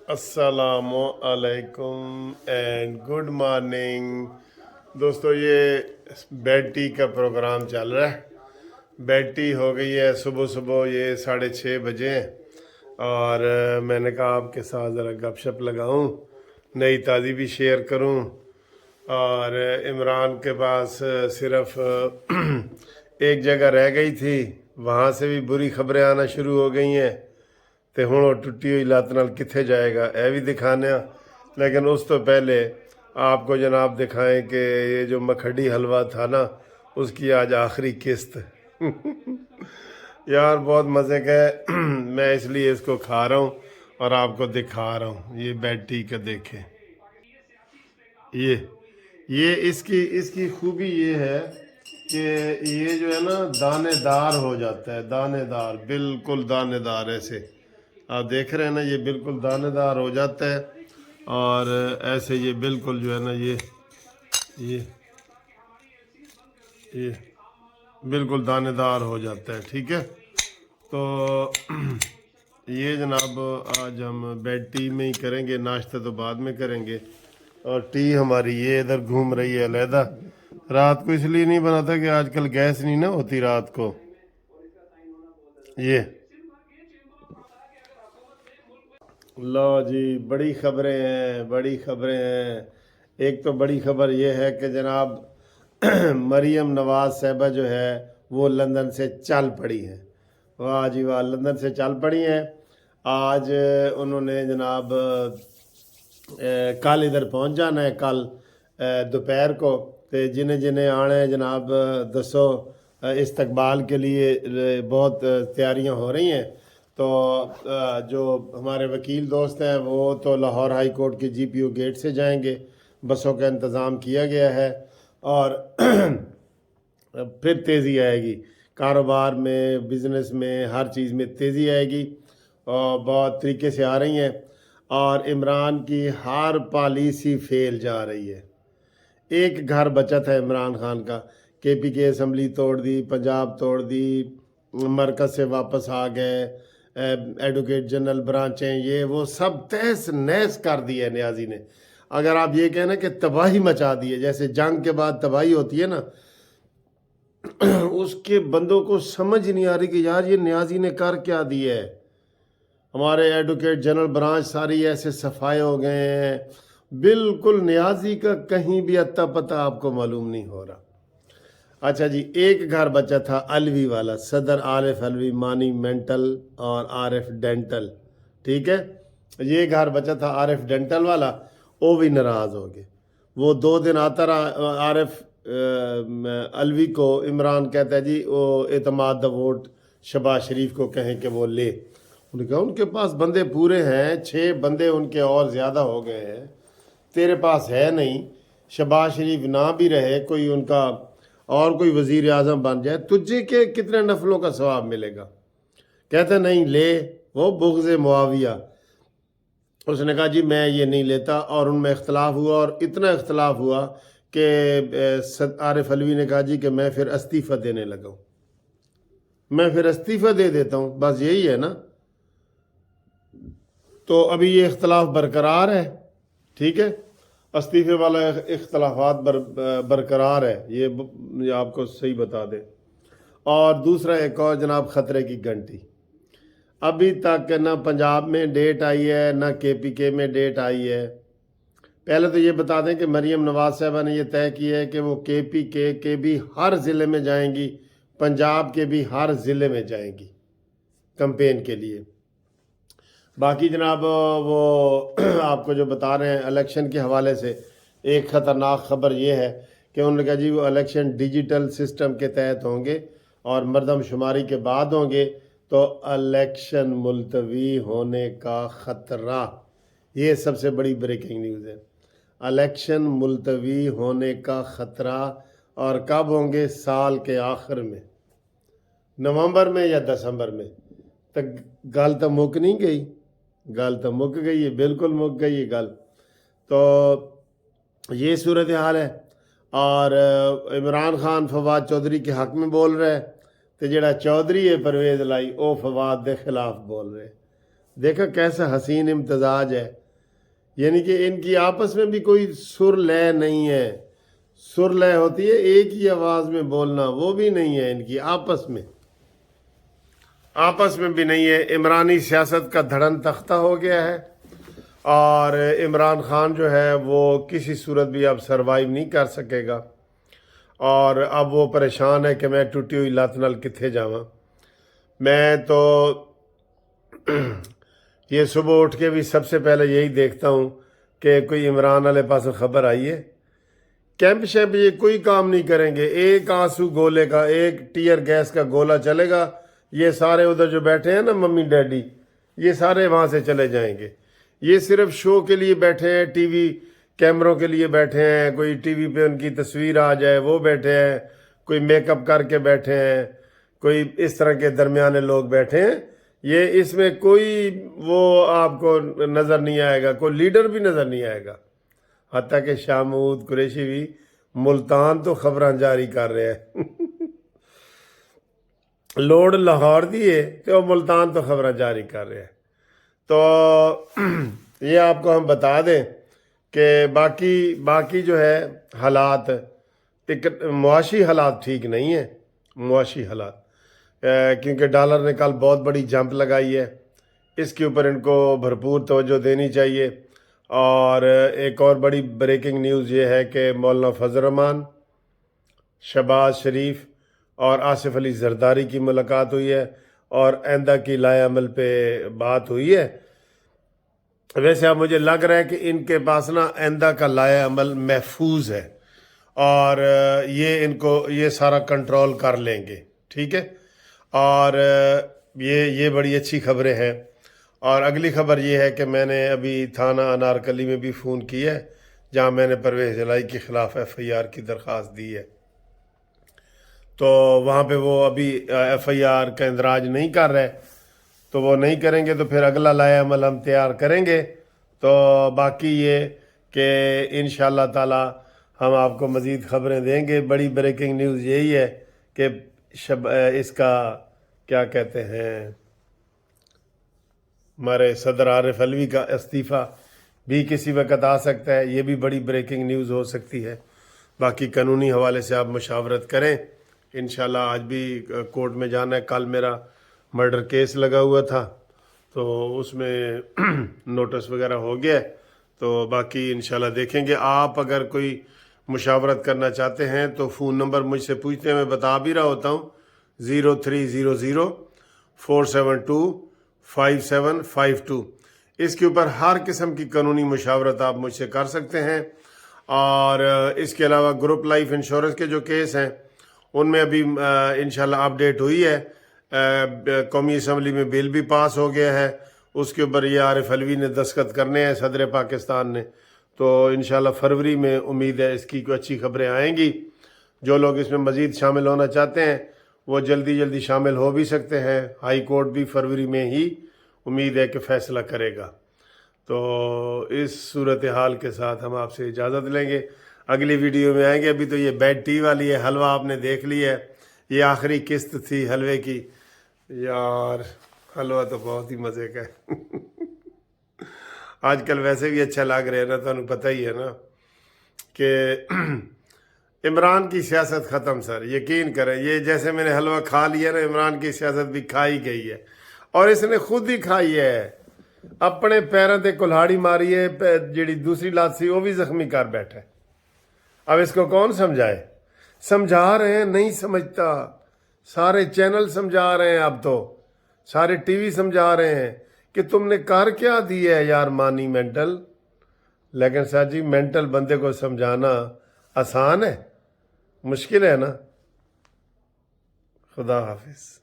अस्सलामु अलैकुम and good morning दोस्तों। ये बेड टी का प्रोग्राम चल रहा है। बेड टी हो गई है सुबह सुबह, ये 6:30 बजे हैं और मैंने कहा आपके साथ ज़रा गपशप लगाऊं, नई ताज़ी भी शेयर करूं। और इमरान के पास सिर्फ एक जगह रह गई थी, वहाँ से भी बुरी खबरें आना शुरू हो गई हैं। ਤੇ ਹੁਣ ਉਹ ਟੁੱਟੀ ਹੋਈ ਲੱਤ ਨਾਲ ਕਿੱਥੇ ਜਾएगा ਇਹ भी दिखाने ਆ। लेकिन उस तो पहले आपको जनाब दिखाएं कि ये जो मखडी हलवा था ना, उसकी आज आखिरी किस्त यार बहुत मज़े का है। मैं इसलिए इसको खा रहा हूँ और आपको दिखा रहा हूँ। ये बेड टी का देखें, ये इसकी इसकी खूबी ये है कि ये जो है ना दानेदार हो जाता है, दानेदार, बिल्कुल दानेदार। ऐसे आप देख रहे हैं ना, ये बिल्कुल दानेदार हो जाता है और ऐसे ये बिल्कुल जो है ना ये ये बिल्कुल दानेदार हो जाता है। ठीक है, तो ये जनाब आज हम बेड टी में ही करेंगे, नाश्ता तो बाद में करेंगे। और टी हमारी ये इधर घूम रही है अलहदा। रात को इसलिए नहीं बनाता कि आजकल गैस नहीं ना होती रात को। ये लो जी, बड़ी खबरें हैं, बड़ी खबरें हैं। एक तो बड़ी खबर ये है कि जनाब मरीम नवाज साहबा जो है वो लंदन से चल पड़ी हैं। वाह जी वाह, लंदन से चल पड़ी हैं। आज उन्होंने जनाब कल इधर पहुंच जाना है, कल दोपहर को। तो जिन्हें जिन्हें आना है जनाब दसो, इस्तकबाल के लिए बहुत तैयारियां हो रही हैं। तो जो हमारे वकील दोस्त हैं वो तो लाहौर हाई कोर्ट के जीपीओ गेट से जाएंगे, बसों का इंतज़ाम किया गया है। और फिर तेज़ी आएगी कारोबार में, बिज़नेस में, हर चीज़ में तेज़ी आएगी और बहुत तरीके से आ रही हैं। और इमरान की हर पॉलिसी फेल जा रही है। एक घर बचा था इमरान खान का, केपी के असम्बली तोड़ दी, पंजाब तोड़ दी, मरकज़ से वापस आ गए, एडवोकेट जनरल ब्रांचें, ये वो सब तहस नहस कर दी है न्याजी ने। अगर आप ये कहना कि तबाही मचा दी है, जैसे जंग के बाद तबाही होती है ना, उसके बंदों को समझ नहीं आ रही कि यार ये न्याजी ने कर क्या दिया है। हमारे एडवोकेट जनरल ब्रांच सारी ऐसे सफाए हो गए हैं, बिल्कुल न्याजी का कहीं भी अत्ता पता आपको मालूम नहीं हो रहा। अच्छा जी, एक घर बचा था अलवी वाला, सदर आरिफ अलवी, मानी मेंटल और आरिफ डेंटल। ठीक है, ये घर बचा था आरिफ डेंटल वाला, वो भी नाराज़ हो गए। वो 2 दिन आता रहा आरिफ अलवी को। इमरान कहता है जी वो एतमाद द वोट शहबाज शरीफ को कहें कि वो ले। उन्होंने कहा उनके पास बंदे पूरे हैं, 6 बंदे उनके और ज़्यादा हो गए हैं, तेरे पास है नहीं। शहबाज शरीफ ना भी रहे, कोई उनका और कोई वज़ीर आज़म बन जाए, तुझे के कितने नफलों का सवाब मिलेगा। कहते नहीं ले, वो बुग़्ज़ मुआविया। उसने कहा जी मैं ये नहीं लेता, और उनमें इख्तलाफ हुआ, और इतना इख्तलाफ हुआ कि आरिफ अलवी ने कहा जी कि मैं फिर इस्तीफ़ा देने लगा हूँ, मैं फिर इस्तीफ़ा दे देता हूँ, बस यही है ना। तो अभी ये इख्तलाफ बरकरार है। ठीक है, इस्तीफ़े वाला इख्तलाफात बरकरार है, ये आपको सही बता दें। और दूसरा एक और जनाब ख़तरे की घंटी, अभी तक ना पंजाब में डेट आई है, ना केपीके में डेट आई है। पहले तो ये बता दें कि मरीम नवाज साहबा ने ये तय किया है कि वो केपीके के भी हर ज़िले में जाएंगी, पंजाब के भी हर ज़िले में जाएंगी कैंपेन के लिए। बाकी जनाब वो आपको जो बता रहे हैं इलेक्शन के हवाले से, एक ख़तरनाक ख़बर ये है कि उन्होंने कहा जी वो इलेक्शन डिजिटल सिस्टम के तहत होंगे और मरदमशुमारी के बाद होंगे, तो इलेक्शन मुलतवी होने का ख़तरा। ये सबसे बड़ी ब्रेकिंग न्यूज़ है, इलेक्शन मुलतवी होने का ख़तरा। और कब होंगे? साल के आखिर में, नवंबर में या दिसंबर में। तो गल तो मुक नहीं गई, गल तो मुक गई है, बिल्कुल मुक गई है गल। तो ये सूरत हाल है। और इमरान खान फवाद चौधरी के हक में बोल रहा है, तो जड़ा चौधरी है परवेज़ लाई वो फवाद के खिलाफ बोल रहे। دیکھا کیسا حسین امتزاج ہے، یعنی کہ ان کی آپس میں بھی کوئی سر لے نہیں ہے، سر لے ہوتی ہے ایک ہی آواز میں بولنا، وہ بھی نہیں ہے ان کی آپس میں بھی نہیں ہے۔ عمرانی سیاست کا دھڑن تختہ ہو گیا ہے، اور عمران خان جو ہے وہ کسی صورت بھی اب سروائیو نہیں کر سکے گا، اور اب وہ پریشان ہے کہ میں ٹوٹی ہوئی لت نال کتھے جاواں۔ میں تو یہ صبح اٹھ کے بھی سب سے پہلے یہی دیکھتا ہوں کہ کوئی عمران والے پاس خبر آئی ہے۔ کیمپ شیپ یہ کوئی کام نہیں کریں گے، ایک آنسو گولے کا، ایک ٹیئر گیس کا گولہ چلے گا، یہ سارے ادھر جو بیٹھے ہیں نا ممی ڈیڈی، یہ سارے وہاں سے چلے جائیں گے۔ یہ صرف شو کے لیے بیٹھے ہیں، ٹی وی کیمروں کے لیے بیٹھے ہیں، کوئی ٹی وی پہ ان کی تصویر آ جائے وہ بیٹھے ہیں، کوئی میک اپ کر کے بیٹھے ہیں، کوئی اس طرح کے درمیانے لوگ بیٹھے ہیں۔ یہ اس میں کوئی وہ آپ کو نظر نہیں آئے گا، کوئی لیڈر بھی نظر نہیں آئے گا۔ حتیٰ کہ شاہ محمود قریشی بھی ملتان تو خبراں جاری کر رہے ہیں لوڈ لاہور دیے تو ملتان تو خبراں جاری کر رہے ہیں۔ تو یہ آپ کو ہم بتا دیں کہ باقی جو ہے حالات، معاشی حالات ٹھیک نہیں ہیں، معاشی حالات، کیونکہ ڈالر نے کل بہت بڑی جمپ لگائی ہے، اس کے اوپر ان کو بھرپور توجہ دینی چاہیے۔ اور ایک اور بڑی بریکنگ نیوز یہ ہے کہ مولانا فضل الرحمان، شہباز شریف اور آصف علی زرداری کی ملاقات ہوئی ہے، اور آئندہ کی لائحہ عمل پہ بات ہوئی ہے۔ ویسے اب مجھے لگ رہا ہے کہ ان کے پاس نا آئندہ کا لائحہ عمل محفوظ ہے، اور یہ سارا کنٹرول کر لیں گے، ٹھیک ہے۔ اور یہ بڑی اچھی خبریں ہیں۔ اور اگلی خبر یہ ہے کہ میں نے ابھی تھانہ انارکلی میں بھی فون کیا ہے، جہاں میں نے پرویز الہی کے خلاف ایف آئی آر کی درخواست دی ہے، تو وہاں پہ وہ ابھی ایف آئی آر کا اندراج نہیں کر رہے، تو وہ نہیں کریں گے تو پھر اگلا لائحہ عمل ہم تیار کریں گے۔ تو باقی یہ کہ انشاءاللہ تعالی ہم آپ کو مزید خبریں دیں گے۔ بڑی بریکنگ نیوز یہی ہے کہ اس کا کیا کہتے ہیں، ہمارے صدر عارف علوی کا استعفیٰ بھی کسی وقت آ سکتا ہے، یہ بھی بڑی بریکنگ نیوز ہو سکتی ہے۔ باقی قانونی حوالے سے آپ مشاورت کریں انشاءاللہ۔ آج بھی کورٹ میں جانا ہے، کل میرا مرڈر کیس لگا ہوا تھا تو اس میں نوٹس وغیرہ ہو گیا ہے، تو باقی انشاءاللہ دیکھیں گے۔ آپ اگر کوئی مشاورت کرنا چاہتے ہیں تو فون نمبر مجھ سے پوچھتے ہیں، میں بتا بھی رہا ہوتا ہوں، 0300-472-5752۔ اس کے اوپر ہر قسم کی قانونی مشاورت آپ مجھ سے کر سکتے ہیں۔ اور اس کے علاوہ گروپ لائف انشورنس کے جو کیس ہیں ان میں ابھی انشاءاللہ اپڈیٹ ہوئی ہے، قومی اسمبلی میں بل بھی پاس ہو گیا ہے، اس کے اوپر یہ عارف علوی نے دستخط کرنے ہیں، صدر پاکستان نے، تو انشاءاللہ فروری میں امید ہے اس کی کوئی اچھی خبریں آئیں گی۔ جو لوگ اس میں مزید شامل ہونا چاہتے ہیں وہ جلدی شامل ہو بھی سکتے ہیں۔ ہائی کورٹ بھی فروری میں ہی امید ہے کہ فیصلہ کرے گا۔ تو اس صورتحال کے ساتھ ہم آپ سے اجازت لیں گے، اگلی ویڈیو میں آئیں گے۔ ابھی تو یہ بیڈ ٹی والی ہے، حلوہ آپ نے دیکھ لی ہے، یہ آخری قسط تھی حلوے کی۔ یار حلوہ تو بہت ہی مزے کا ہے آج کل ویسے بھی اچھا لگ رہا ہے نا، تمہیں پتہ ہی ہے نا کہ عمران کی سیاست ختم سر، یقین کریں۔ یہ جیسے میں نے حلوہ کھا لیا نا، عمران کی سیاست بھی کھائی گئی ہے، اور اس نے خود ہی کھائی ہے، اپنے پیروں تے کلہاڑی ماری ہے، جیڑی دوسری لات سی وہ بھی زخمی کر بیٹھا ہے۔ اب اس کو کون سمجھائے؟ سمجھا رہے ہیں، نہیں سمجھتا، سارے چینل سمجھا رہے ہیں، اب تو سارے ٹی وی سمجھا رہے ہیں کہ تم نے کر کیا دیا ہے یار مانی مینٹل۔ لیکن سر جی مینٹل بندے کو سمجھانا آسان ہے؟ مشکل ہے نا۔ خدا حافظ۔